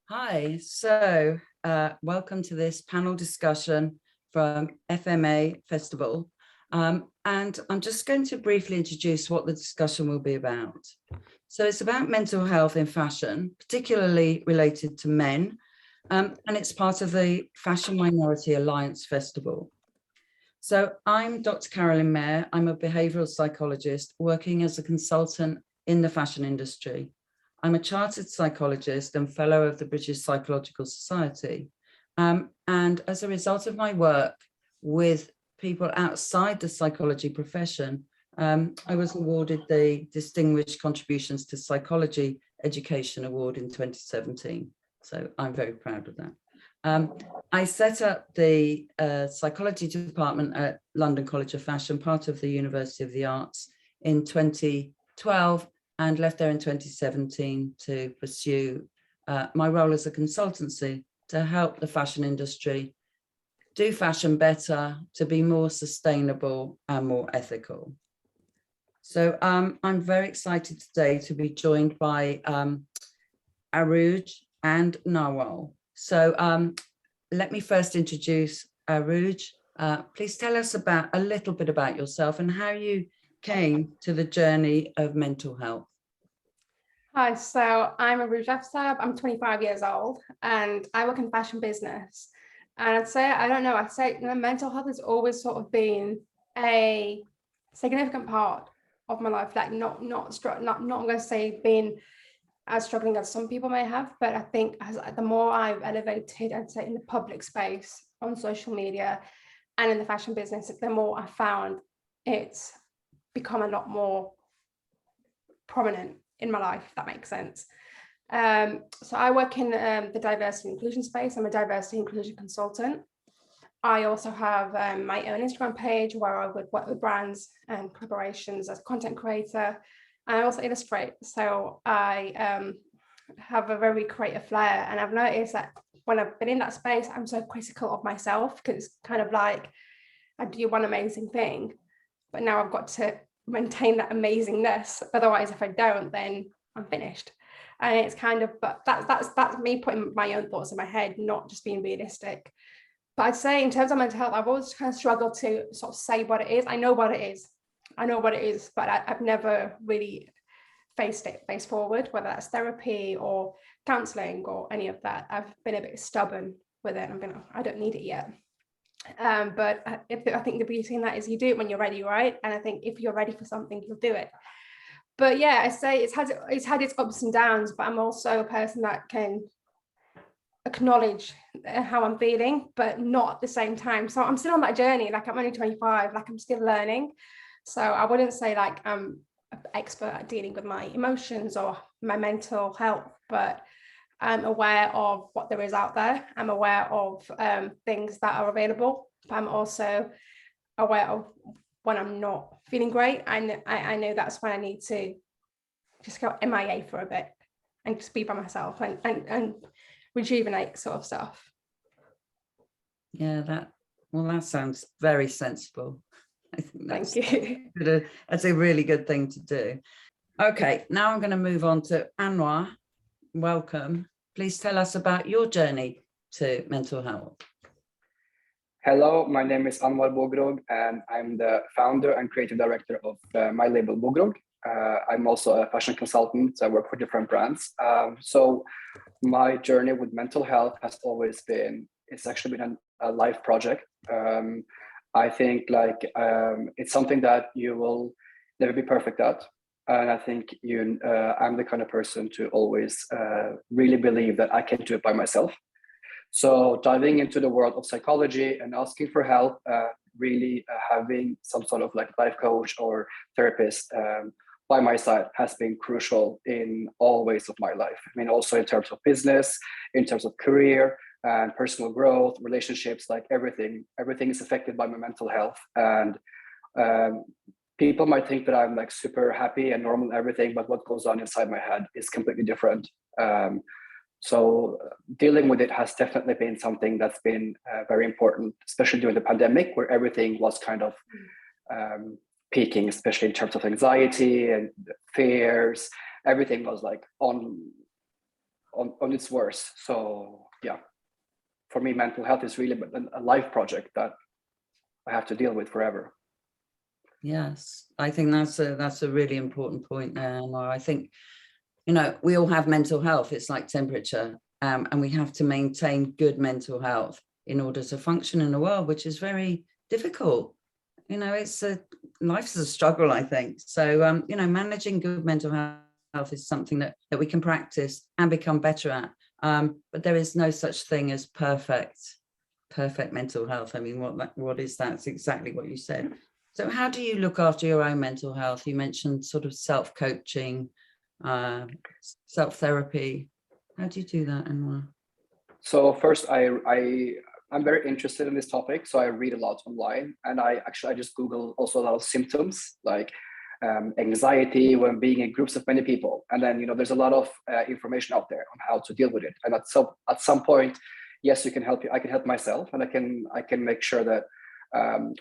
Hi, welcome to this panel discussion from FMA Festival. And I'm just going to briefly introduce what the discussion will be about. So it's about mental health in fashion, particularly related to men, and it's part of the Fashion Minority Alliance Festival. So I'm Dr. Carolyn Mayer. I'm a behavioural psychologist working as a consultant in the fashion industry. I'm a chartered psychologist and fellow of the British Psychological Society. And as a result of my work with people outside the psychology profession, I was awarded the Distinguished Contributions to Psychology Education Award in 2017. So I'm very proud of that. I set up the psychology department at London College of Fashion, part of the University of the Arts, in 2012, and left there in 2017 to pursue my role as a consultancy to help the fashion industry do fashion better, to be more sustainable and more ethical. So I'm very excited today to be joined by Arooj and Nawal. So let me first introduce Arooj. Please tell us a little bit about yourself and how you came to the journey of mental health. Hi, so I'm Arooj Aftab. I'm 25 years old and I work in fashion business. And I'd say mental health has always sort of been a significant part of my life. Like not I'm going to say being as struggling as some people may have, but I think the more I've elevated, I'd say in the public space, on social media and in the fashion business, the more I found it's become a lot more prominent in my life, if that makes sense. So I work in the diversity and inclusion space. I'm a diversity and inclusion consultant. I also have my own Instagram page where I would work with brands and collaborations as a content creator. And I also illustrate. So I have a very creative flair. And I've noticed that when I've been in that space, I'm so critical of myself because it's kind of like I do one amazing thing, but now I've got to maintain that amazingness. Otherwise, if I don't, then I'm finished. And it's kind of, but that's me putting my own thoughts in my head, not just being realistic. But I'd say in terms of mental health, I've always kind of struggled to sort of say what it is. I know what it is, but I've never really faced forward, whether that's therapy or counseling or any of that. I've been a bit stubborn with it. I don't need it yet. But I think the beauty in that is you do it when you're ready, right? And I think if you're ready for something, you'll do it. But yeah, I say it's had its ups and downs, but I'm also a person that can acknowledge how I'm feeling, but not at the same time. So I'm still on that journey. Like I'm only 25, like I'm still learning. So I wouldn't say like I'm an expert at dealing with my emotions or my mental health, but I'm aware of what there is out there. I'm aware of things that are available, but I'm also aware of when I'm not feeling great. And I know that's when I need to just go MIA for a bit and just be by myself and rejuvenate sort of stuff. Yeah, that sounds very sensible. I think that's a really good thing to do. Okay, now I'm going to move on to Anwar. Welcome. Please tell us about your journey to mental health. Hello, my name is Anwar Bogrog, and I'm the founder and creative director of my label Bogrog. I'm also a fashion consultant. I work for different brands. So my journey with mental health has always been, it's actually been a life project. I think it's something that you will never be perfect at. And I think I'm the kind of person to always really believe that I can do it by myself. So diving into the world of psychology and asking for help, really having some sort of like life coach or therapist by my side has been crucial in all ways of my life. I mean, also in terms of business, in terms of career and personal growth, relationships, like everything is affected by my mental health. And people might think that I'm like super happy and normal and everything, but what goes on inside my head is completely different. So dealing with it has definitely been something that's been very important, especially during the pandemic, where everything was kind of peaking, especially in terms of anxiety and fears. Everything was like on on its worst. So yeah, for me, mental health is really a life project that I have to deal with forever. Yes, I think that's a really important point there. And I think, you know, we all have mental health. It's like temperature, and we have to maintain good mental health in order to function in a world which is very difficult. You know, life's a struggle, I think. So, you know, managing good mental health is something that we can practice and become better at. But there is no such thing as perfect mental health. I mean, what is that? It's exactly what you said. So how do you look after your own mental health? You mentioned sort of self-coaching, self-therapy. How do you do that, Anwar? So first, I'm very interested in this topic, so I read a lot online, and I just Google also a lot of symptoms like anxiety when being in groups of many people, and then there's a lot of information out there on how to deal with it. And at some point, yes, I can help myself, and I can make sure that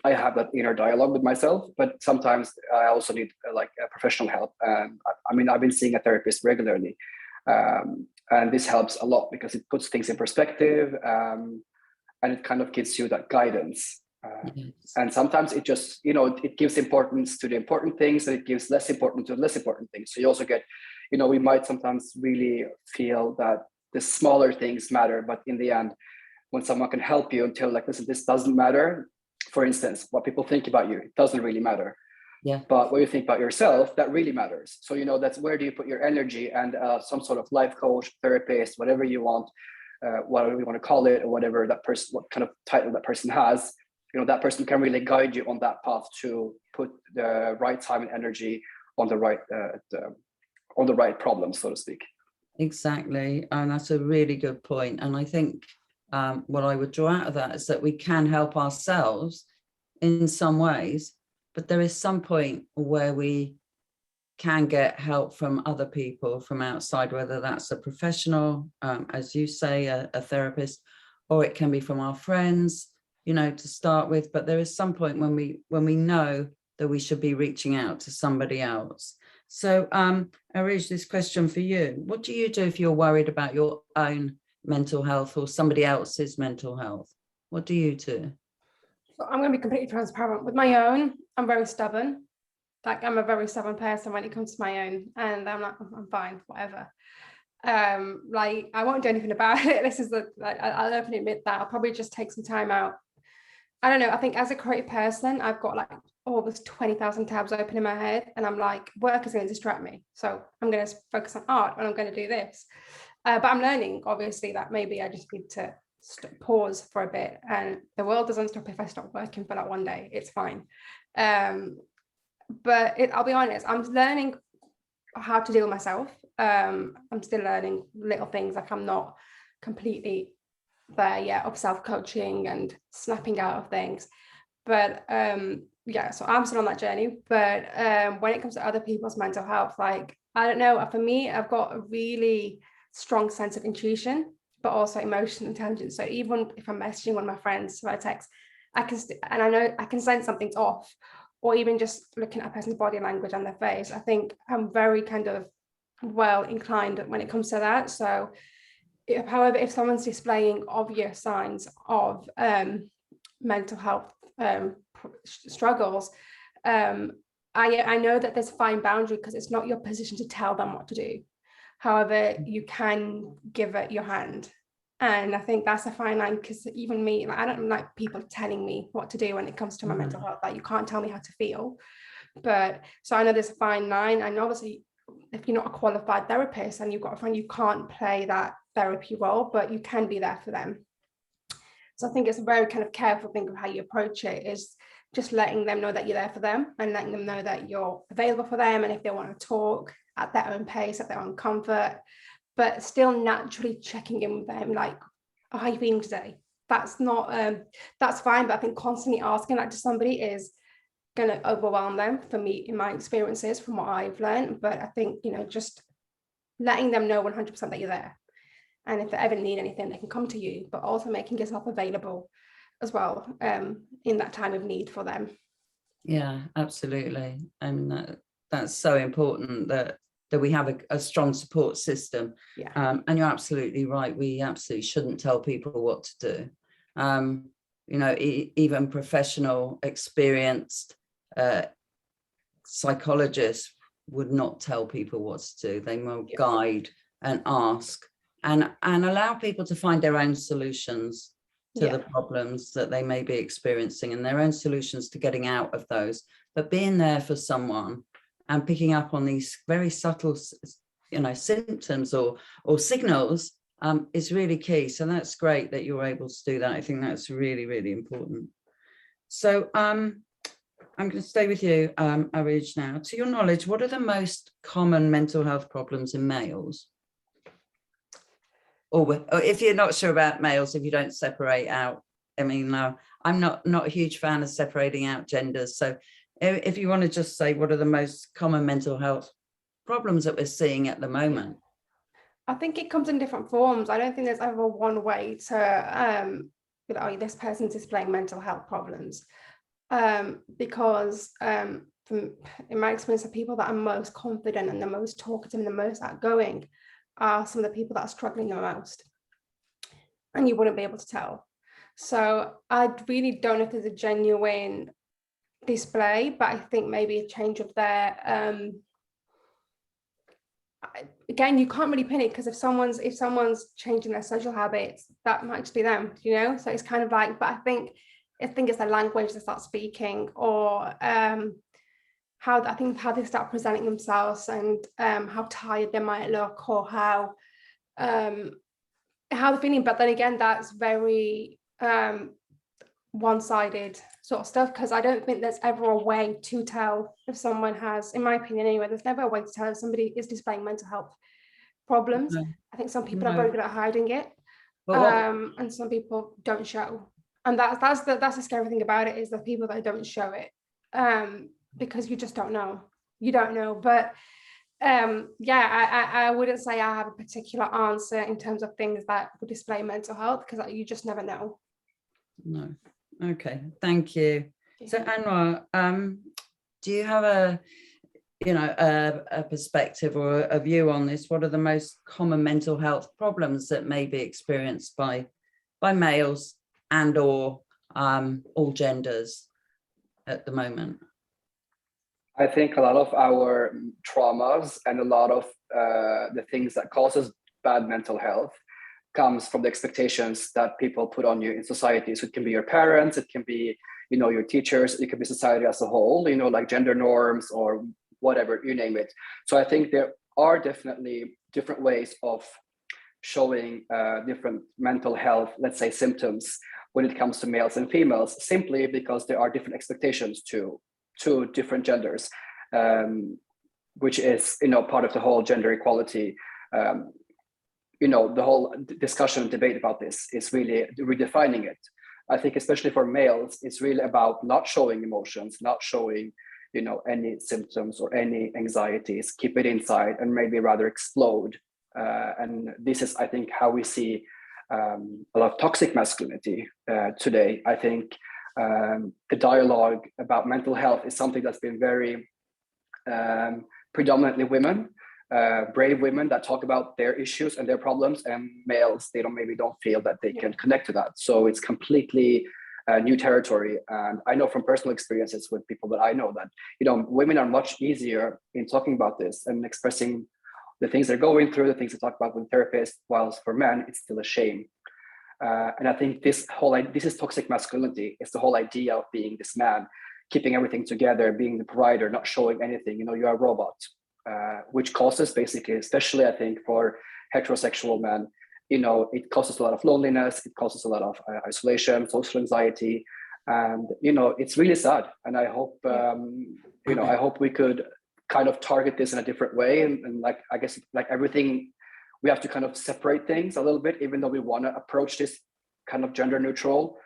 I have that inner dialogue with myself. But sometimes I also need like professional help. And I mean, I've been seeing a therapist regularly, and this helps a lot because it puts things in perspective, and it kind of gives you that guidance. Yes. And sometimes it just, it gives importance to the important things, and it gives less importance to less important things. So you also get, we might sometimes really feel that the smaller things matter, but in the end, when someone can help you and tell like, listen, this doesn't matter. For instance, what people think about you, it doesn't really matter. Yeah. But what you think about yourself, that really matters. So, that's where do you put your energy, and some sort of life coach, therapist, whatever you want, whatever you want to call it, or whatever that person, what kind of title that person has, that person can really guide you on that path to put the right time and energy on the right problem, so to speak. Exactly. And that's a really good point. And I think what I would draw out of that is that we can help ourselves in some ways, but there is some point where we can get help from other people from outside, whether that's a professional, as you say, a therapist, or it can be from our friends, to start with. But there is some point when we know that we should be reaching out to somebody else. So Aruj, this question for you. What do you do if you're worried about your own mental health or somebody else's mental health? What do you do? So I'm going to be completely transparent with my own. I'm very stubborn. Like, I'm a very stubborn person when it comes to my own, and I'm like, I'm fine, whatever. Like, I won't do anything about it. This is I'll openly admit that I'll probably just take some time out. I don't know. I think as a creative person, I've got like almost 20,000 tabs open in my head, and I'm like, work is going to distract me. So I'm going to focus on art, and I'm going to do this. But I'm learning, obviously, that maybe I just need to pause for a bit, and the world doesn't stop if I stop working for like one day. It's fine. But I'll be honest, I'm learning how to deal with myself. I'm still learning little things, like I'm not completely there yet of self-coaching and snapping out of things. But yeah, so I'm still on that journey. But when it comes to other people's mental health, like, I don't know, for me, I've got a really strong sense of intuition, but also emotional intelligence. So even if I'm messaging one of my friends by text, and I know I can sense something's off, or even just looking at a person's body language and their face. I think I'm very kind of well inclined when it comes to that. So however, if someone's displaying obvious signs of mental health struggles, I know that there's a fine boundary, because it's not your position to tell them what to do. However, you can give it your hand. And I think that's a fine line, because even me, like, I don't like people telling me what to do when it comes to my mental health. Like, you can't tell me how to feel. But so I know there's a fine line. And obviously, if you're not a qualified therapist and you've got a friend, you can't play that therapy role, but you can be there for them. So I think it's a very kind of careful thing of how you approach it, is just letting them know that you're there for them, and letting them know that you're available for them. And if they want to talk at their own pace, at their own comfort, but still naturally checking in with them, like, oh, how are you feeling today? That's not, that's fine. But I think constantly asking that to somebody is going to overwhelm them, for me, in my experiences, from what I've learned. But I think, just letting them know 100% that you're there. And if they ever need anything, they can come to you, but also making yourself available as well, in that time of need for them. Yeah, absolutely. And that's so important, that that we have a strong support system. Yeah. And you're absolutely right. We absolutely shouldn't tell people what to do. You know, even professional, experienced psychologists would not tell people what to do. They will guide and ask and allow people to find their own solutions to the problems that they may be experiencing and their own solutions to getting out of those. But being there for someone and picking up on these very subtle, you know, symptoms or signals is really key. So that's great that you're able to do that. I think that's really, really important. So I'm going to stay with you, Aruj, now. To your knowledge, what are the most common mental health problems in males? Or if you're not sure about males, if you don't separate out, I mean, I'm not a huge fan of separating out genders. So if you want to just say, what are the most common mental health problems that we're seeing at the moment? I think it comes in different forms. I don't think there's ever one way to, oh, this person's displaying mental health problems. Because in my experience, the people that are most confident and the most talkative and the most outgoing are some of the people that are struggling the most, and you wouldn't be able to tell. So I really don't know if there's a genuine display, but I think maybe a change of their again, you can't really pin it, because if someone's changing their social habits, that might just be them, you know. So it's kind of like, but I think it's the language they start speaking, or how they start presenting themselves, and how tired they might look, or how they're feeling. But then again, that's very one-sided sort of stuff, because I don't think there's ever a way to tell if someone has, in my opinion anyway, there's never a way to tell if somebody is displaying mental health problems. I think some people are very good at hiding it, and some people don't show. And that's the scary thing about it, is the people that don't show it, because you just don't know. You don't know. But I wouldn't say I have a particular answer in terms of things that would display mental health, because you just never know. No. Okay, thank you. So Anwar, do you have a perspective or a view on this? What are the most common mental health problems that may be experienced by males and or all genders at the moment? I think a lot of our traumas and a lot of the things that causes bad mental health comes from the expectations that people put on you in society. So it can be your parents, it can be, you know, your teachers, it can be society as a whole, you know, like gender norms or whatever, you name it. So I think there are definitely different ways of showing different mental health, let's say, symptoms when it comes to males and females, simply because there are different expectations to different genders, which is, you know, part of the whole gender equality. You know, the whole discussion and debate about this is really redefining it. I think especially for males, it's really about not showing emotions, not showing, you know, any symptoms or any anxieties, keep it inside and maybe rather explode. And this is, I think, how we see a lot of toxic masculinity today. I think the dialogue about mental health is something that's been very predominantly women, brave women that talk about their issues and their problems, and males, they maybe don't feel that they can connect to that. So it's completely new territory. And I know from personal experiences with people that I know that, you know, women are much easier in talking about this and expressing the things they're going through, the things they talk about with therapists, whilst for men, it's still a shame. And I think this is toxic masculinity. It's the whole idea of being this man, keeping everything together, being the provider, not showing anything, you know, you're a robot, which causes basically, especially I think for heterosexual men, you know, it causes a lot of loneliness, it causes a lot of isolation, social anxiety, and, you know, it's really sad. And I hope, you know, I hope we could kind of target this in a different way. And like, I guess, like everything, we have to kind of separate things a little bit, even though we want to approach this kind of gender neutral.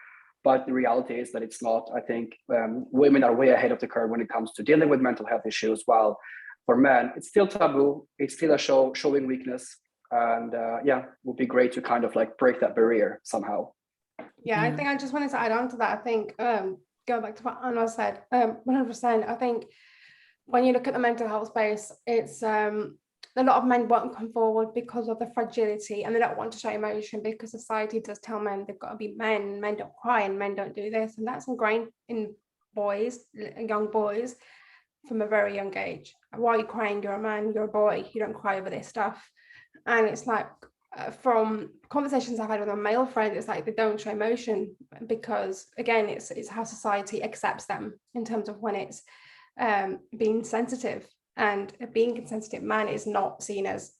But the reality is that it's not. I think women are way ahead of the curve when it comes to dealing with mental health issues, while for men, it's still taboo. It's still a showing weakness. And yeah, it would be great to kind of like break that barrier somehow. Yeah, I think I just wanted to add on to that. I think, go back to what Anna said, 100%. I think when you look at the mental health space, it's a lot of men won't come forward because of the fragility, and they don't want to show emotion because society does tell men they've got to be men. Men don't cry and men don't do this, and that's ingrained in boys, young boys, from a very young age. Why are you crying? You're a man, you're a boy, you don't cry over this stuff. And it's like, from conversations I've had with my male friends, it's like they don't show emotion because, again, it's how society accepts them in terms of when it's being sensitive. And being a sensitive man is not seen as,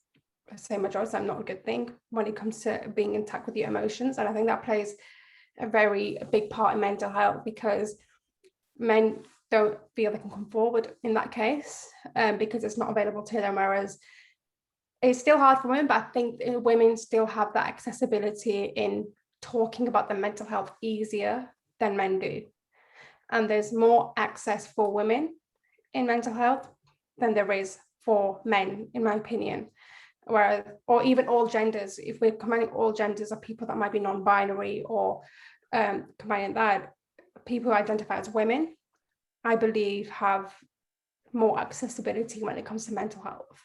say, majority of the time, not a good thing when it comes to being in touch with your emotions. And I think that plays a very big part in mental health, because men don't feel they can come forward in that case because it's not available to them, whereas it's still hard for women, but I think women still have that accessibility in talking about their mental health easier than men do. And there's more access for women in mental health than there is for men, in my opinion. Whereas, or even all genders, if we're combining all genders of people that might be non-binary, or combining that, people who identify as women, I believe, have more accessibility when it comes to mental health.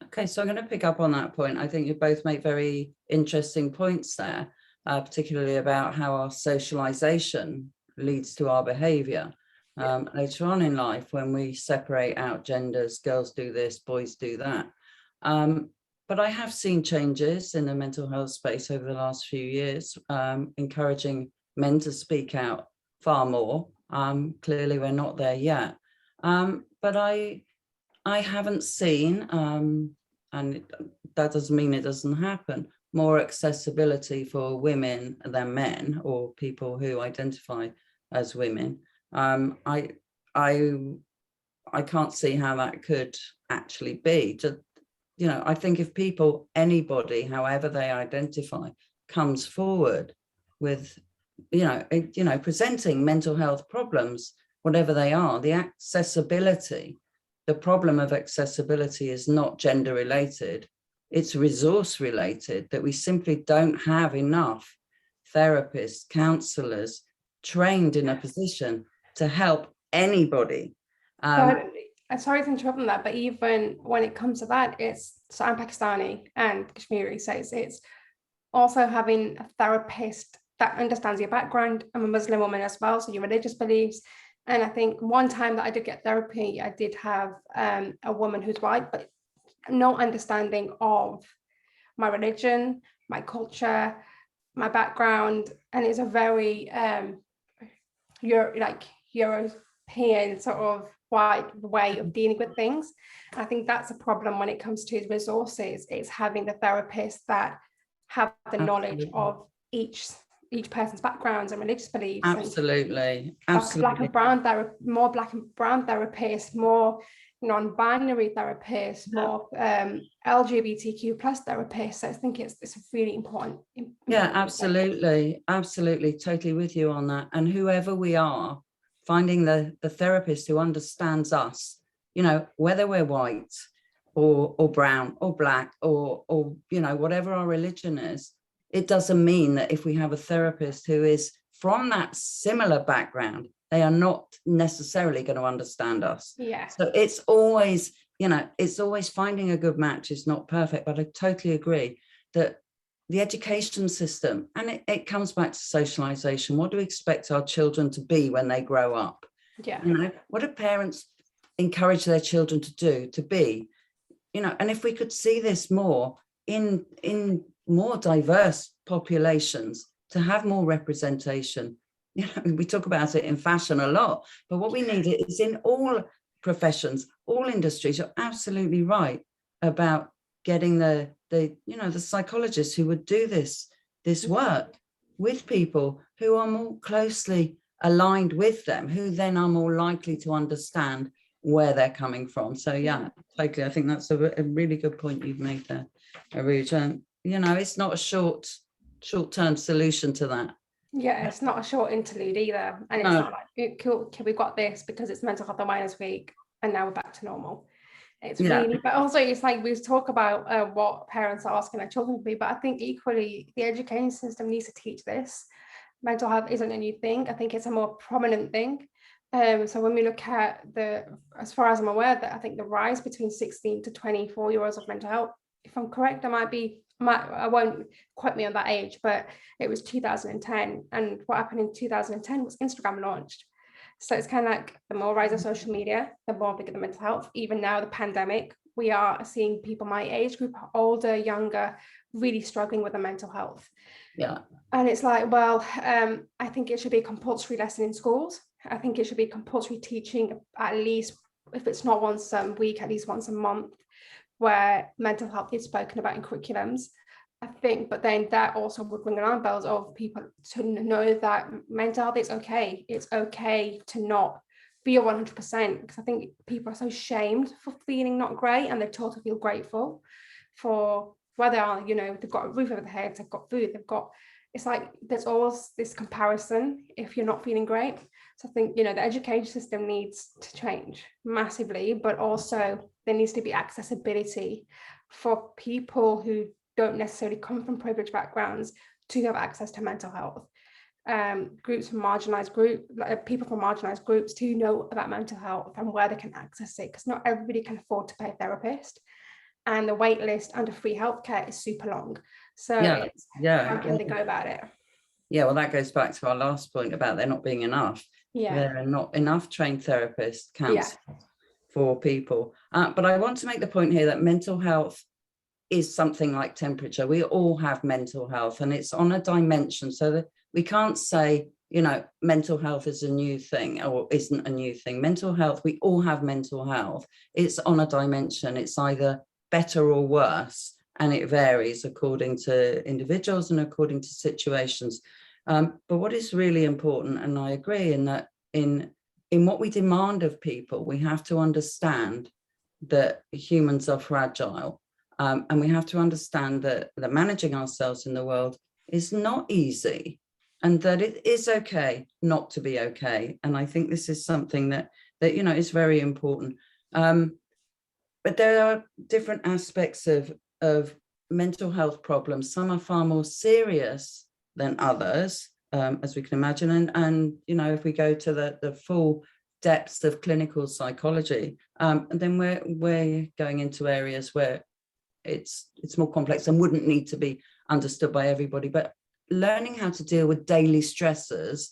Okay, so I'm going to pick up on that point. I think you both make very interesting points there, particularly about how our socialization leads to our behavior later on in life, when we separate out genders, girls do this, boys do that. But I have seen changes in the mental health space over the last few years, encouraging men to speak out far more. Clearly, we're not there yet. But I haven't seen, and that doesn't mean it doesn't happen, more accessibility for women than men, or people who identify as women. I can't see how that could actually be. I think if people, anybody, however they identify, comes forward with, presenting mental health problems, whatever they are, the accessibility, the problem of accessibility is not gender related, it's resource related, that we simply don't have enough therapists, counselors trained in a position to help anybody. Sorry to interrupt on that, but even when it comes to that, so I'm Pakistani and Kashmiri, so it's also having a therapist that understands your background. I'm a Muslim woman as well, so your religious beliefs. And I think one time that I did get therapy, I did have a woman who's white, but no understanding of my religion, my culture, my background. And it's a very European sort of white way of dealing with things. And I think that's a problem when it comes to resources. It's having the therapists that have the knowledge of each person's backgrounds and religious beliefs. Absolutely. Black and brown more black and brown therapists, more non-binary therapists, more LGBTQ plus therapists. So I think it's really important. Yeah, absolutely. Absolutely. Totally with you on that. And whoever we are, finding the therapist who understands us, whether we're white or brown or black or whatever our religion is, it doesn't mean that if we have a therapist who is from that similar background, they are not necessarily going to understand us. Yeah. So it's always, it's always finding a good match is not perfect, but I totally agree that the education system, and it comes back to socialization. What do we expect our children to be when they grow up? Yeah. What do parents encourage their children to be? And if we could see this more in more diverse populations, to have more representation. We talk about it in fashion a lot, but what we need is in all professions, all industries. You're absolutely right about getting the psychologists who would do this work with people who are more closely aligned with them, who then are more likely to understand where they're coming from. So yeah, totally. I think that's a really good point you've made there, Arooj. It's not a short-term solution to that. Yeah, it's not a short interlude either. And it's not like, cool, we got this because it's Mental Health Awareness Week and now we're back to normal. It's really, but also it's like we talk about what parents are asking their children to be, but I think equally the education system needs to teach this. Mental health isn't a new thing. I think it's a more prominent thing. So when we look at as far as I'm aware, that I think the rise between 16 to 24-year-olds of mental health, if I'm correct, I won't quote me on that age, but it was 2010. And what happened in 2010 was Instagram launched. So it's kind of like the more rise of social media, the more bigger the mental health. Even now, the pandemic, we are seeing people my age group, older, younger, really struggling with the mental health. Yeah. And it's like, well, I think it should be a compulsory lesson in schools. I think it should be compulsory teaching, at least, if it's not once a week, at least once a month, where mental health is spoken about in curriculums. I think, but then that also would ring alarm bells of people to know that mental health is okay. It's okay to not be 100%, because I think people are so shamed for feeling not great, and they're taught to feel grateful for where they are. They've got a roof over their head, they've got food, it's like there's always this comparison if you're not feeling great. So I think, the education system needs to change massively, but also there needs to be accessibility for people who don't necessarily come from privileged backgrounds to have access to mental health. People from marginalized groups to know about mental health and where they can access it, because not everybody can afford to pay a therapist, and the wait list under free healthcare is super long. So how can they go about it? Yeah, well, that goes back to our last point about there not being enough. Yeah, there are not enough trained therapists, counselors for people. But I want to make the point here that mental health is something like temperature. We all have mental health, and it's on a dimension, so that we can't say, mental health is a new thing or isn't a new thing. Mental health, we all have mental health. It's on a dimension. It's either better or worse, and it varies according to individuals and according to situations. But what is really important, and I agree in that, in what we demand of people, we have to understand that humans are fragile. And we have to understand that managing ourselves in the world is not easy, and that it is okay not to be okay. And I think this is something that is very important. But there are different aspects of mental health problems. Some are far more serious than others, as we can imagine. And if we go to the full depths of clinical psychology, and then we're going into areas where it's more complex and wouldn't need to be understood by everybody. But learning how to deal with daily stressors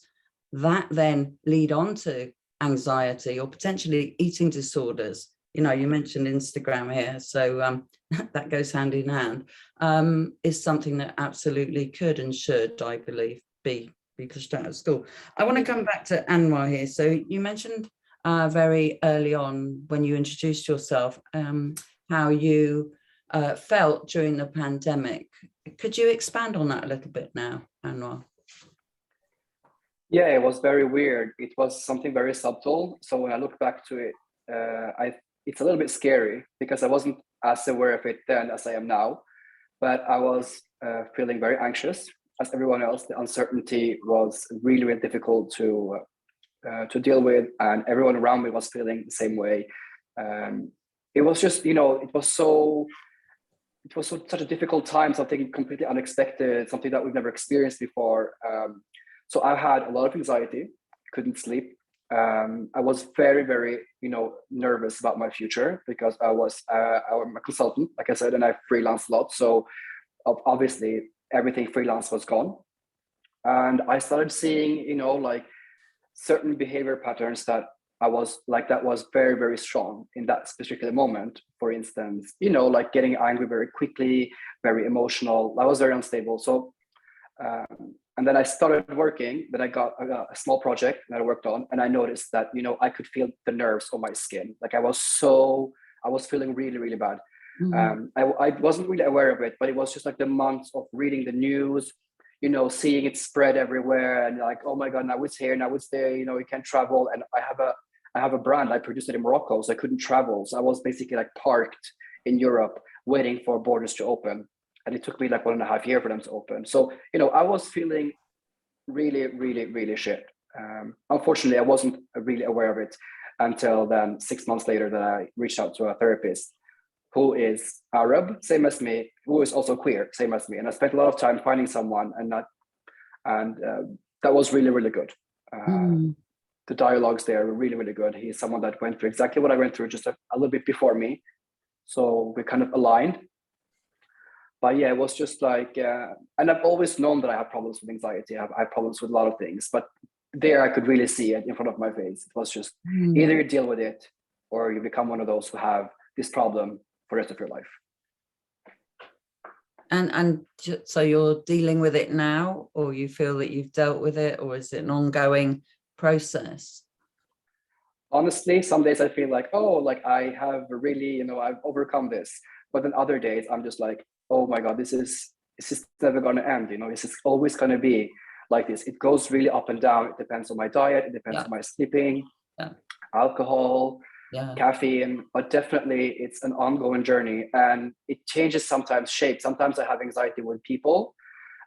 that then lead on to anxiety or potentially eating disorders. You mentioned Instagram here, so that goes hand in hand, is something that absolutely could and should, I believe, be pushed out of school. I want to come back to Anwar here. So you mentioned very early on when you introduced yourself, how you felt during the pandemic. Could you expand on that a little bit now, Anwar? Yeah, it was very weird. It was something very subtle. So when I look back to it, it's a little bit scary because I wasn't as aware of it then as I am now. But I was feeling very anxious, as everyone else. The uncertainty was really, really difficult to deal with, and everyone around me was feeling the same way. It was just, such a difficult time, something completely unexpected, something that we've never experienced before. So I had a lot of anxiety, couldn't sleep. I was very, very, nervous about my future because I'm a consultant, like I said, and I freelance a lot. So obviously everything freelance was gone. And I started seeing, certain behavior patterns that was very, very strong in that particular moment. For instance, like getting angry very quickly, very emotional. I was very unstable. So, and then I started working. Then I got a small project that I worked on, and I noticed that I could feel the nerves on my skin. Like I was feeling really, really bad. Mm-hmm. I wasn't really aware of it, but it was just like the months of reading the news, seeing it spread everywhere, and like, oh my God, now it's here, now it's there. You can't travel, and I have a brand. I produced it in Morocco, so I couldn't travel. So I was basically like parked in Europe, waiting for borders to open. And it took me like 1.5 years for them to open. So, I was feeling really, really, really shit. Unfortunately, I wasn't really aware of it until then 6 months later that I reached out to a therapist who is Arab, same as me, who is also queer, same as me. And I spent a lot of time finding someone, and that was really, really good. the dialogues there were really, really good. He's someone that went through exactly what I went through, just a little bit before me. So we kind of aligned. But yeah, it was just like, and I've always known that I have problems with anxiety. I have problems with a lot of things, but there I could really see it in front of my face. It was just either you deal with it or you become one of those who have this problem for the rest of your life. And so you're dealing with it now, or you feel that you've dealt with it, or is it an ongoing process? Honestly, some days I feel like, oh, like I have really, I've overcome this. But then other days I'm just like, oh my God, this is never going to end. This is always going to be like this. It goes really up and down. It depends on my diet. It depends on my sleeping, alcohol, caffeine, but definitely it's an ongoing journey, and it changes sometimes shape. Sometimes I have anxiety with people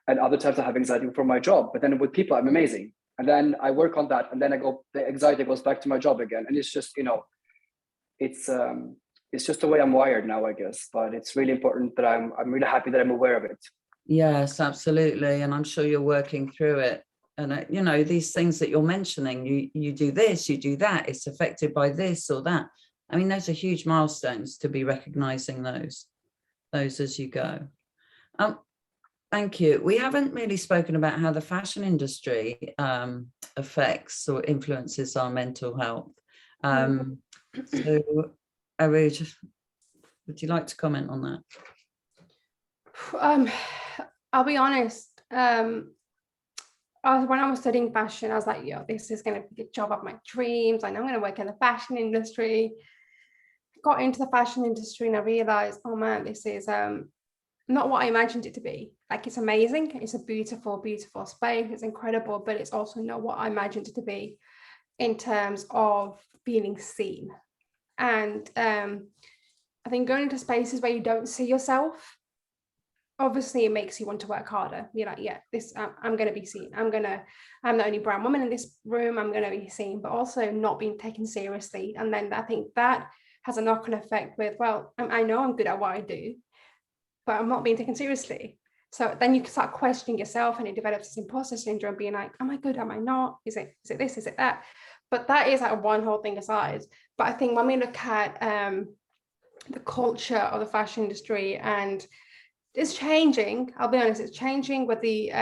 and other times I have anxiety for my job, but then with people I'm amazing. And then I work on that and then the anxiety goes back to my job again. And it's just, it's just the way I'm wired now, I guess, but it's really important that I'm really happy that I'm aware of it. Yes, absolutely. And I'm sure you're working through it. And, these things that you're mentioning, you do this, you do that, it's affected by this or that. I mean, those are huge milestones to be recognizing those as you go. Thank you. We haven't really spoken about how the fashion industry affects or influences our mental health. So, Arooj, would you like to comment on that? I'll be honest. When I was studying fashion, I was like, this is going to be the job of my dreams. I know I'm going to work in the fashion industry. Got into the fashion industry and I realized, oh man, this is not what I imagined it to be. Like, it's amazing. It's a beautiful, beautiful space. It's incredible, but it's also not what I imagined it to be in terms of being seen. And I think going into spaces where you don't see yourself, obviously it makes you want to work harder. You're like, I'm going to be seen. I'm the only brown woman in this room. I'm going to be seen, but also not being taken seriously. And then I think that has a knock-on effect with, well, I know I'm good at what I do, but I'm not being taken seriously. So then you can start questioning yourself and it develops this imposter syndrome, being like, am I good? Am I not? Is it this? Is it that? But that is like one whole thing aside. But I think when we look at the culture of the fashion industry, and it's changing, I'll be honest, it's changing with the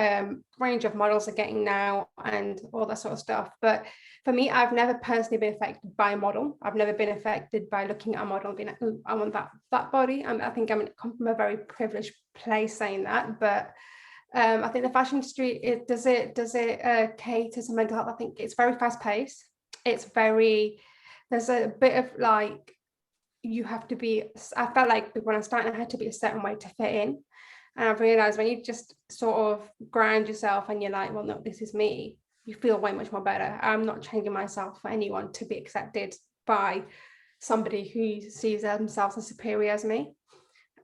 range of models they're getting now and all that sort of stuff. But for me, I've never personally been affected by a model. I've never been affected by looking at a model and being like, oh, I want that body. I think I'm come from a very privileged place saying that. But I think the fashion industry, does it cater to mental health? I think it's very fast paced. There's a bit of like, I felt like when I started, I had to be a certain way to fit in. And I've realized when you just sort of ground yourself and you're like, well, no, this is me, you feel way much more better. I'm not changing myself for anyone to be accepted by somebody who sees themselves as superior as me.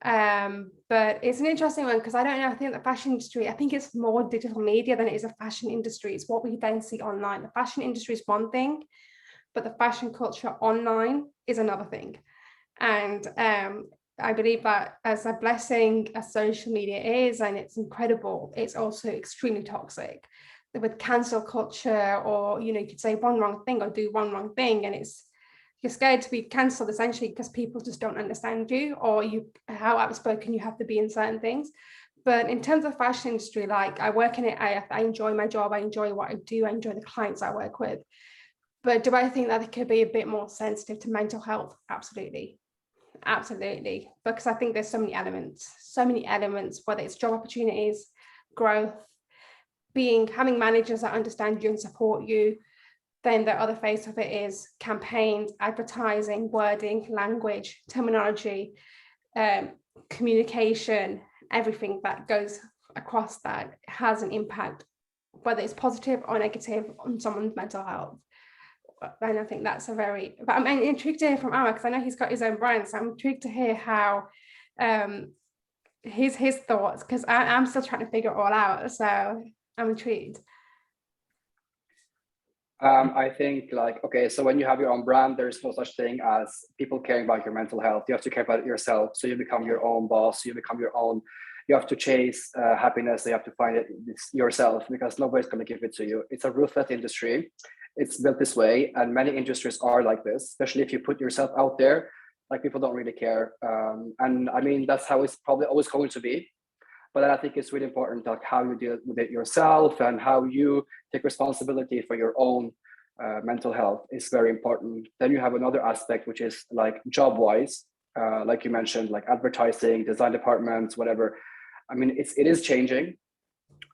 But it's an interesting one because I don't know, I think the fashion industry, I think it's more digital media than it is a fashion industry. It's what we then see online. The fashion industry is one thing, but the fashion culture online is another thing. And I believe that as a blessing as social media is, and it's incredible, it's also extremely toxic with cancel culture, or, you could say one wrong thing or do one wrong thing. And you're scared to be cancelled essentially because people just don't understand you, or how outspoken you have to be in certain things. But in terms of fashion industry, like I work in it, I enjoy my job. I enjoy what I do. I enjoy the clients I work with. But do I think that it could be a bit more sensitive to mental health? Absolutely. Absolutely, because I think there's so many elements, whether it's job opportunities, growth, having managers that understand you and support you. Then the other face of it is campaigns, advertising, wording, language, terminology, communication, everything that goes across that has an impact, whether it's positive or negative, on someone's mental health. And I think that's but I'm intrigued to hear from Amar, because I know he's got his own brand, so I'm intrigued to hear how his thoughts, because I'm still trying to figure it all out, so I'm intrigued. I think so when you have your own brand, there's no such thing as people caring about your mental health. You have to care about it yourself. So you become your own boss, you have to chase happiness. You have to find it yourself, because nobody's going to give it to you. It's a ruthless industry. it's built this way, and many industries are like this, especially if you put yourself out there, like people don't really care. And I mean, that's how it's probably always going to be. But then I think it's really important, like how you deal with it yourself and how you take responsibility for your own mental health is very important. Then you have another aspect, which is like job wise, like you mentioned, like advertising, design departments, whatever. I mean, it is changing,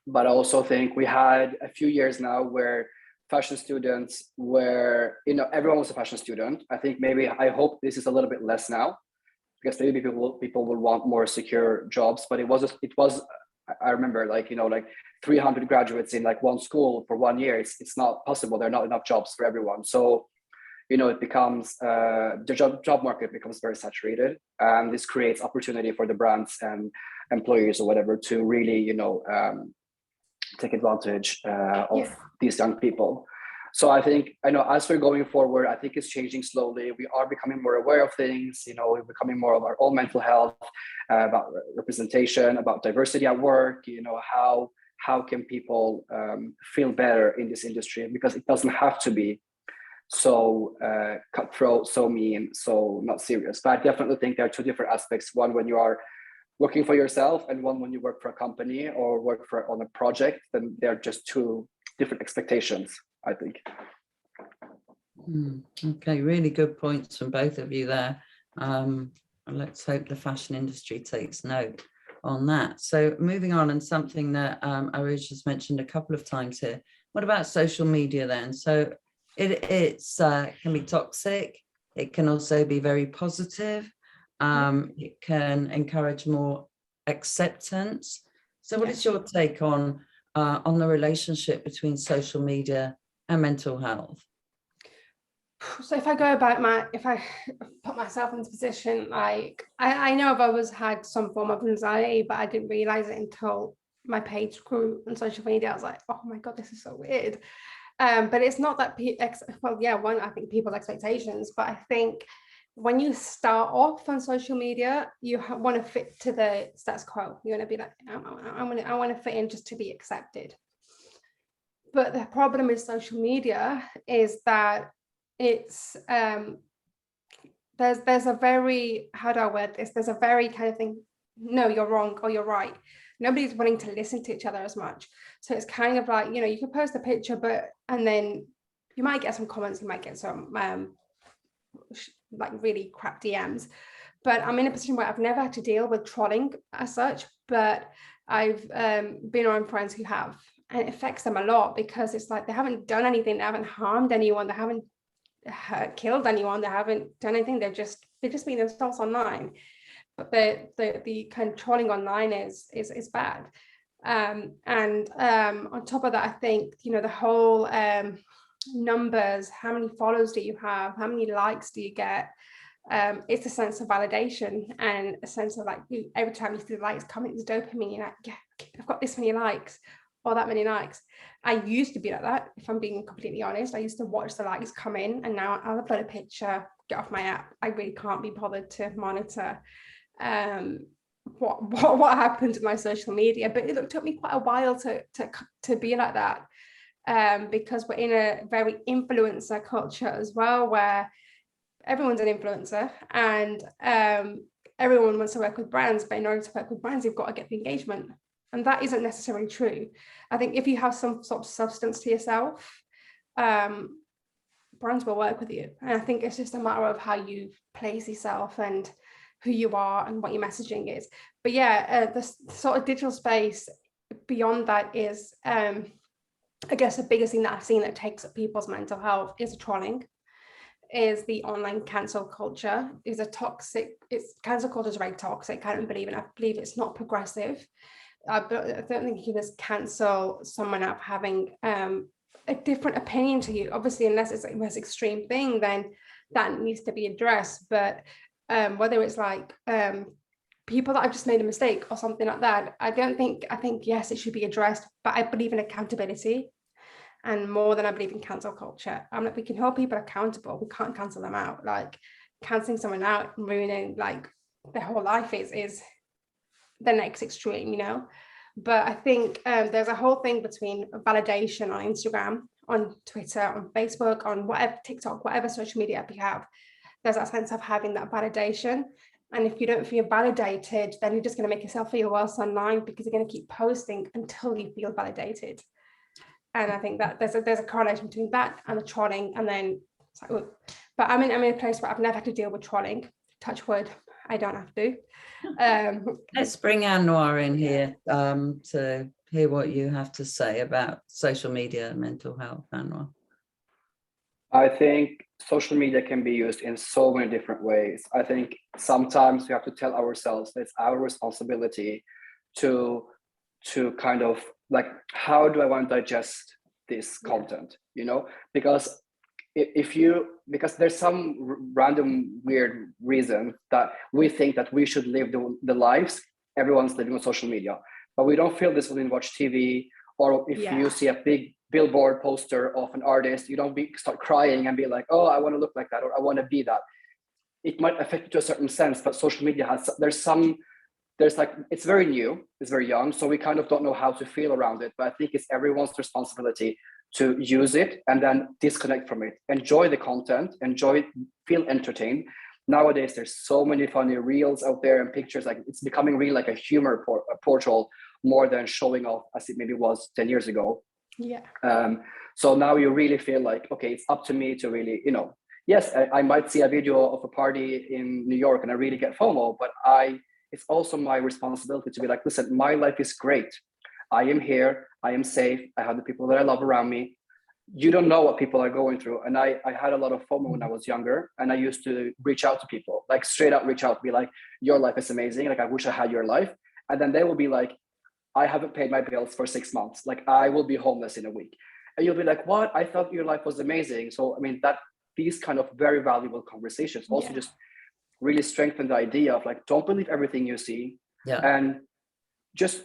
but I also think we had a few years now where fashion students were, you know, everyone was a fashion student. I think maybe, I hope this is a little bit less now, because maybe people will want more secure jobs. But it was I remember, like, you know, like 300 graduates in like one school for 1 year. It's not possible. There are not enough jobs for everyone. So, you know, it becomes the job market becomes very saturated, and this creates opportunity for the brands and employers or whatever to really, you know, take advantage of these young people. So I think, I know as we're going forward, I think it's changing slowly. We are becoming more aware of things, you know, we're becoming more of our own mental health, about representation, about diversity at work, you know, how can people feel better in this industry, because it doesn't have to be so cutthroat, so mean, so not serious. But I definitely think there are two different aspects. One, when you are working for yourself, and one when you work for a company or work on a project, then they're just two different expectations, I think. Okay, really good points from both of you there. Let's hope the fashion industry takes note on that. So moving on, and something that Aruj has mentioned a couple of times here, what about social media then? So it's can be toxic. It can also be very positive. It can encourage more acceptance. So what is your take on the relationship between social media and mental health? So if I put myself in this position, like I know I've always had some form of anxiety, but I didn't realize it until my page grew on social media. I was like, oh my God, this is so weird. But it's not that, I think people's expectations, but I think when you start off on social media, you want to fit to the status quo. You want to be like, I want to fit in just to be accepted. But the problem with social media is that it's there's a very, how do I word this? There's a very kind of thing, no, you're wrong or you're right. Nobody's willing to listen to each other as much. So it's kind of like, you know, you can post a picture, and then you might get some comments, you might get some like really crap DMs. But I'm in a position where I've never had to deal with trolling as such, but I've been around friends who have, and it affects them a lot, because it's like they haven't done anything, they haven't harmed anyone, they haven't killed anyone, they haven't done anything, they're just being themselves online. But the kind of trolling online is bad. And on top of that, I think, you know, the whole numbers, how many followers do you have, how many likes do you get, it's a sense of validation and a sense of like, every time you see the likes, comments, dopamine, you're like, yeah, I've got this many likes or that many likes. I used to be like that, if I'm being completely honest. I used to watch the likes come in, and now I'll upload a picture, get off my app. I really can't be bothered to monitor what happened to my social media. But it took me quite a while to be like that, because we're in a very influencer culture as well, where everyone's an influencer, and everyone wants to work with brands, but in order to work with brands, you've got to get the engagement. And that isn't necessarily true. I think if you have some sort of substance to yourself, brands will work with you. And I think it's just a matter of how you place yourself and who you are and what your messaging is. But yeah, the sort of digital space beyond that is, I guess the biggest thing that I've seen that takes up people's mental health is trolling, is the online cancel culture. Is a toxic, cancel culture is very toxic. I don't believe in it. I believe it's not progressive. I don't think you can just cancel someone up having a different opinion to you. Obviously, unless it's like the most extreme thing, then that needs to be addressed. But whether it's like people that have just made a mistake or something like that, I think yes, it should be addressed, but I believe in accountability, and more than I believe in cancel culture. I'm like, we can hold people accountable, we can't cancel them out. Like canceling someone out and ruining like their whole life is the next extreme, you know. But I think there's a whole thing between validation on Instagram, on Twitter, on Facebook, on whatever, TikTok, whatever social media app you have. There's that sense of having that validation. And if you don't feel validated, then you're just going to make yourself feel worse online, because you're going to keep posting until you feel validated. And I think that there's a correlation between that and the trolling. And then, but I'm in a place where I've never had to deal with trolling. Touch wood, I don't have to. Let's bring Anwar in here to hear what you have to say about social media and mental health, Anwar. I think social media can be used in so many different ways. I think sometimes we have to tell ourselves that it's our responsibility to kind of like, how do I want to digest this content, you know? Because because there's some random weird reason that we think that we should live the lives everyone's living on social media, but we don't feel this when we watch TV, or if you see a big billboard poster of an artist, you don't start crying and be like, oh, I want to look like that, or I want to be that. It might affect you to a certain sense, but social media there's like, it's very new, it's very young, so we kind of don't know how to feel around it. But I think it's everyone's responsibility to use it and then disconnect from it, enjoy the content, feel entertained. Nowadays, there's so many funny reels out there and pictures, like it's becoming really like a humor portal more than showing off as it maybe was 10 years ago. So now you really feel like, okay, it's up to me to really, you know, yes, I might see a video of a party in New York and I really get FOMO, but it's also my responsibility to be like, listen, my life is great. I am here, I am safe, I have the people that I love around me. You don't know what people are going through. And I had a lot of FOMO when I was younger, and I used to reach out to people, like straight out reach out, be like, your life is amazing. Like, I wish I had your life. And then they will be like, I haven't paid my bills for 6 months. Like, I will be homeless in a week. And you'll be like, what? I thought your life was amazing. So, I mean, these kind of very valuable conversations also just really strengthen the idea of like, don't believe everything you see, and just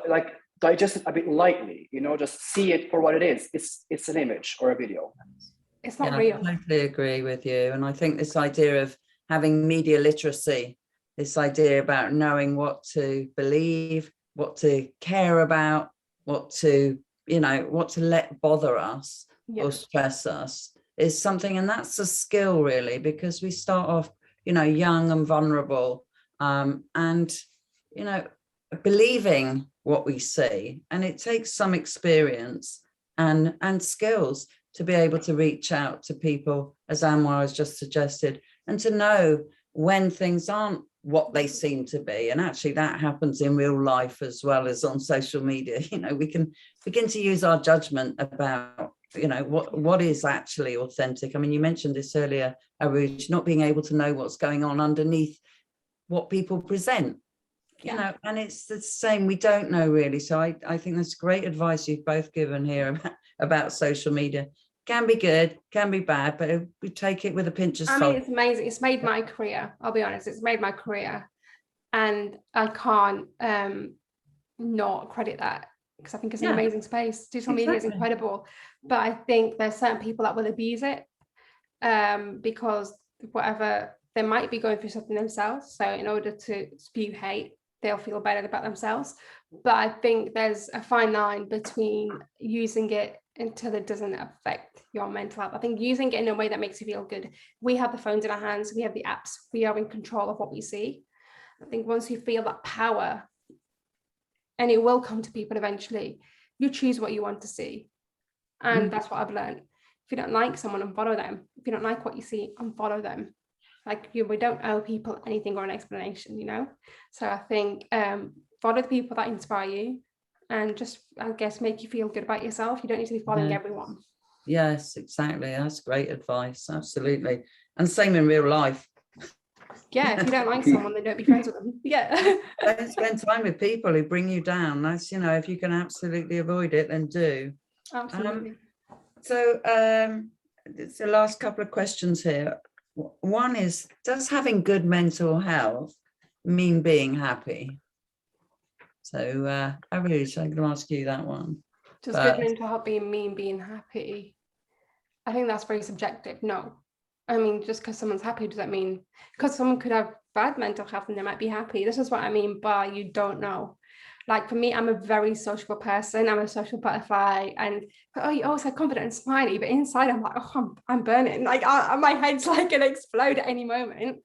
like digest it a bit lightly, you know, just see it for what it is. It's an image or a video. It's not real. I totally agree with you. And I think this idea of having media literacy, this idea about knowing what to believe, what to care about, what to let bother us or stress us is something, and that's a skill really, because we start off, you know, young and vulnerable, and, you know, believing what we see, and it takes some experience and skills to be able to reach out to people, as Anwar has just suggested, and to know when things aren't what they seem to be. And actually that happens in real life as well as on social media. You know, we can begin to use our judgment about, you know, what is actually authentic. I mean, you mentioned this earlier, Arooj, not being able to know what's going on underneath what people present. You know, and it's the same, we don't know really. So I think that's great advice you've both given here about social media. Can be good, can be bad, but we take it with a pinch of salt. I mean, it's amazing. It's made my career. I'll be honest, it's made my career, and I can't not credit that, because I think it's an amazing space. Digital media is incredible, but I think there's certain people that will abuse it because whatever, they might be going through something themselves. So in order to spew hate, they'll feel better about themselves. But I think there's a fine line between using it until it doesn't affect your mental health. I think using it in a way that makes you feel good. We have the phones in our hands, we have the apps, we are in control of what we see. I think once you feel that power, and it will come to people eventually, you choose what you want to see. And that's what I've learned. If you don't like someone, unfollow them. If you don't like what you see, unfollow them. Like, we don't owe people anything or an explanation, you know? So I think follow the people that inspire you, and just, I guess, make you feel good about yourself. You don't need to be following everyone. Yes, exactly. That's great advice. Absolutely. And same in real life. Yeah, if you don't like someone, then don't be friends with them. Yeah. Don't spend time with people who bring you down. That's, you know, if you can absolutely avoid it, then do. Absolutely. So it's the last couple of questions here. One is, does having good mental health mean being happy? So Arooj, I'm going to ask you that one. Does good mental health mean being happy? I think that's very subjective. No. I mean, just because someone's happy, does that mean, because someone could have bad mental health and they might be happy? This is what I mean by you don't know. Like for me, I'm a very sociable person. I'm a social butterfly, and oh, you always have confident and smiley, but inside I'm like, oh, I'm burning. Like my head's like gonna explode at any moment.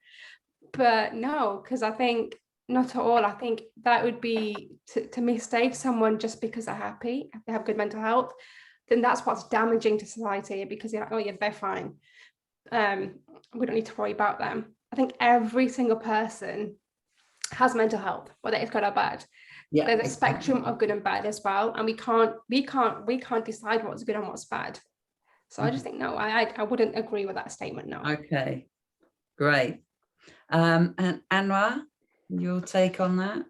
But no, because I think not at all. I think that would be to mistake someone just because they're happy, if they have good mental health, then that's what's damaging to society, because you're like, oh yeah, they're fine. We don't need to worry about them. I think every single person has mental health, whether it's good or bad. Yeah, There's a exactly. spectrum of good and bad as well, and we can't decide what's good and what's bad. So I just think no, I wouldn't agree with that statement. No. Okay, great. And Anwar, your take on that?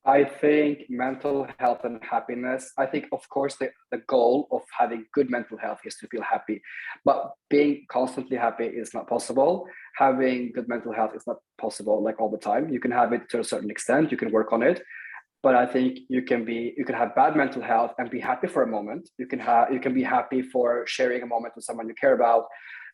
I think mental health and happiness, I think, of course, the goal of having good mental health is to feel happy, but being constantly happy is not possible. Having good mental health is not possible like all the time. You can have it to a certain extent, you can work on it, but I think you can have bad mental health and be happy for a moment. You can be happy for sharing a moment with someone you care about,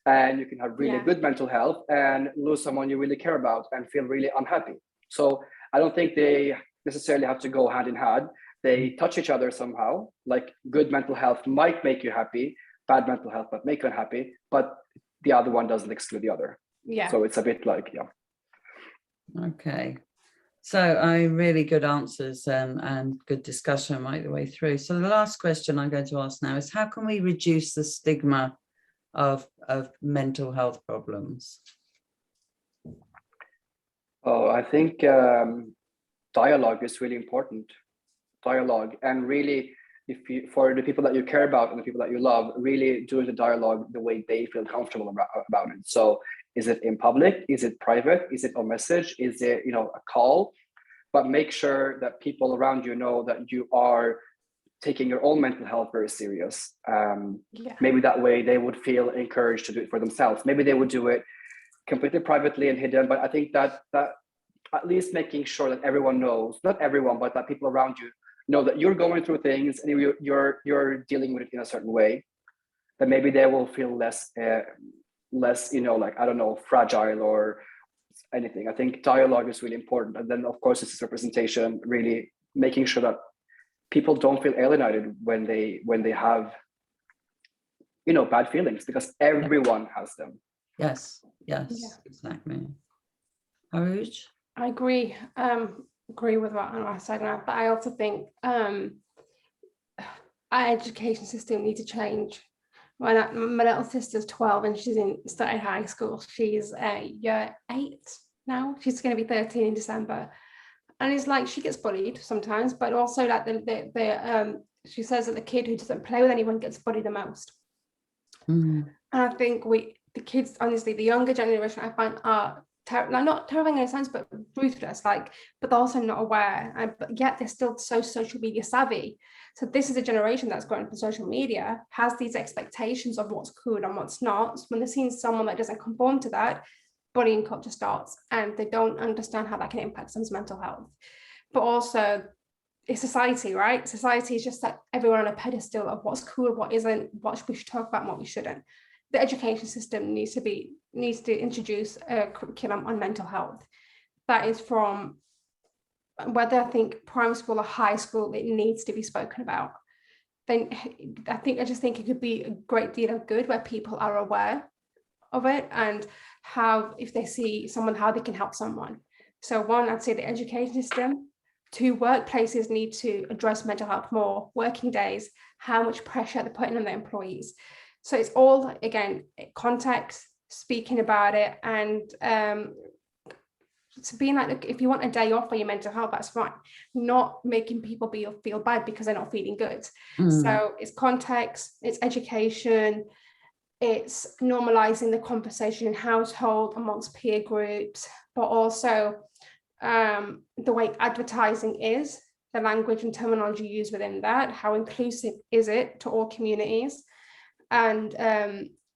and you can have really good mental health and lose someone you really care about and feel really unhappy. So I don't think they necessarily have to go hand in hand. They touch each other somehow. Like good mental health might make you happy, bad mental health might make you unhappy, but the other one doesn't exclude the other. Yeah. So it's a bit like, Okay. So really good answers and good discussion right the way through. So the last question I'm going to ask now is, how can we reduce the stigma of mental health problems? Oh, I think dialogue is really important. Dialogue, and really, for the people that you care about and the people that you love, really doing the dialogue the way they feel comfortable about it. So is it in public? Is it private? Is it a message? Is it, a call? But make sure that people around you know that you are taking your own mental health very serious. Maybe that way they would feel encouraged to do it for themselves. Maybe they would do it completely privately and hidden, but I think that at least making sure that everyone knows, not everyone, but that people around you know that you're going through things and you're dealing with it in a certain way, that maybe they will feel less, like, I don't know, fragile or anything. I think dialogue is really important. And then of course it's representation, really making sure that people don't feel alienated when they have, bad feelings, because everyone has them. Yes, exactly. Aruj? I agree with what Anwar said, but I also think our education system needs to change. My little sister's 12 and she's started high school. She's year 8 now. She's going to be 13 in December, and it's like she gets bullied sometimes, but also like she says that the kid who doesn't play with anyone gets bullied the most. And I think the kids, honestly, the younger generation, I find are not terrifying in a sense, but ruthless, but they're also not aware, but yet they're still so social media savvy. So this is a generation that's grown up on social media, has these expectations of what's cool and what's not. So when they're seeing someone that doesn't conform to that, bullying culture starts, and they don't understand how that can impact someone's mental health. But also, it's society, right? Society is just like everyone on a pedestal of what's cool, what isn't, what we should talk about and what we shouldn't. The education system needs to introduce a curriculum on mental health that is from, whether I think primary school or high school, it needs to be spoken about. Then I just think it could be a great deal of good where people are aware of it, and how, if they see someone, how they can help someone. So one, I'd say the education system. 2, workplaces need to address mental health more. Working days, how much pressure they're putting on their employees. So it's all, again, context, speaking about it, and to being like, look, if you want a day off for your mental health, that's fine. Not making people feel bad because they're not feeling good. So it's context, it's education, it's normalizing the conversation in household amongst peer groups, but also the way advertising is, the language and terminology used within that, how inclusive is it to all communities. And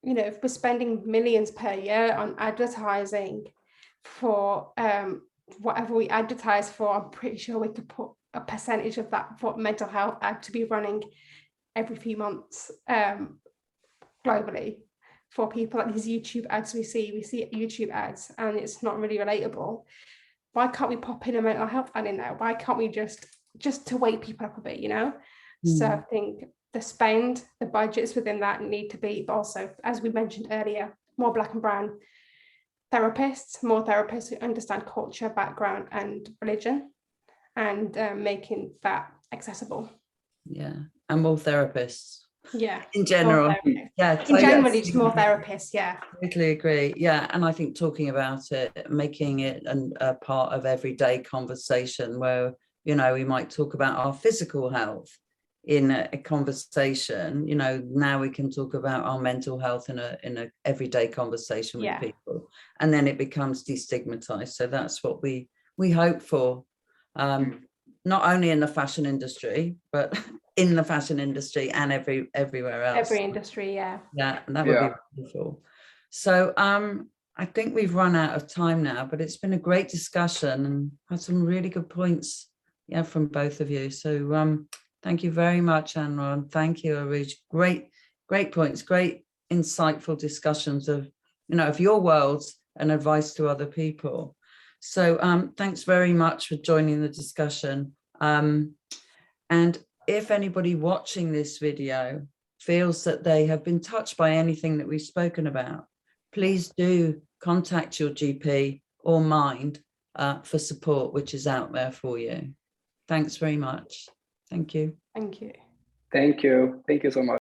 if we're spending millions per year on advertising for whatever we advertise for, I'm pretty sure we could put a percentage of that for mental health ad to be running every few months globally for people. Like these YouTube ads we see YouTube ads, and it's not really relatable. Why can't we pop in a mental health ad in there? Why can't we just just to wake people up a bit, you know? So I think the budgets within that need to be, but also, as we mentioned earlier, more Black and brown therapists, more therapists who understand culture, background, and religion, and making that accessible. Yeah, and more therapists Yeah. in general. More Yeah, in general, totally. just more therapists. Yeah. Totally agree. Yeah, and I think talking about it, making it a part of everyday conversation where, you know, we might talk about our physical health in a conversation, you know, now we can talk about our mental health in a everyday conversation with people, and then it becomes destigmatized. So that's what we hope for, not only in the fashion industry, but in the fashion industry and everywhere else. Every industry, yeah. Yeah, and that would be wonderful. So I think we've run out of time now, but it's been a great discussion and had some really good points, yeah, from both of you. So thank you very much, Anwar. Thank you, Arooj. Great points, great insightful discussions of, you know, of your worlds and advice to other people. So thanks very much for joining the discussion. And if anybody watching this video feels that they have been touched by anything that we've spoken about, please do contact your GP or Mind for support, which is out there for you. Thanks very much. Thank you. Thank you. Thank you. Thank you so much.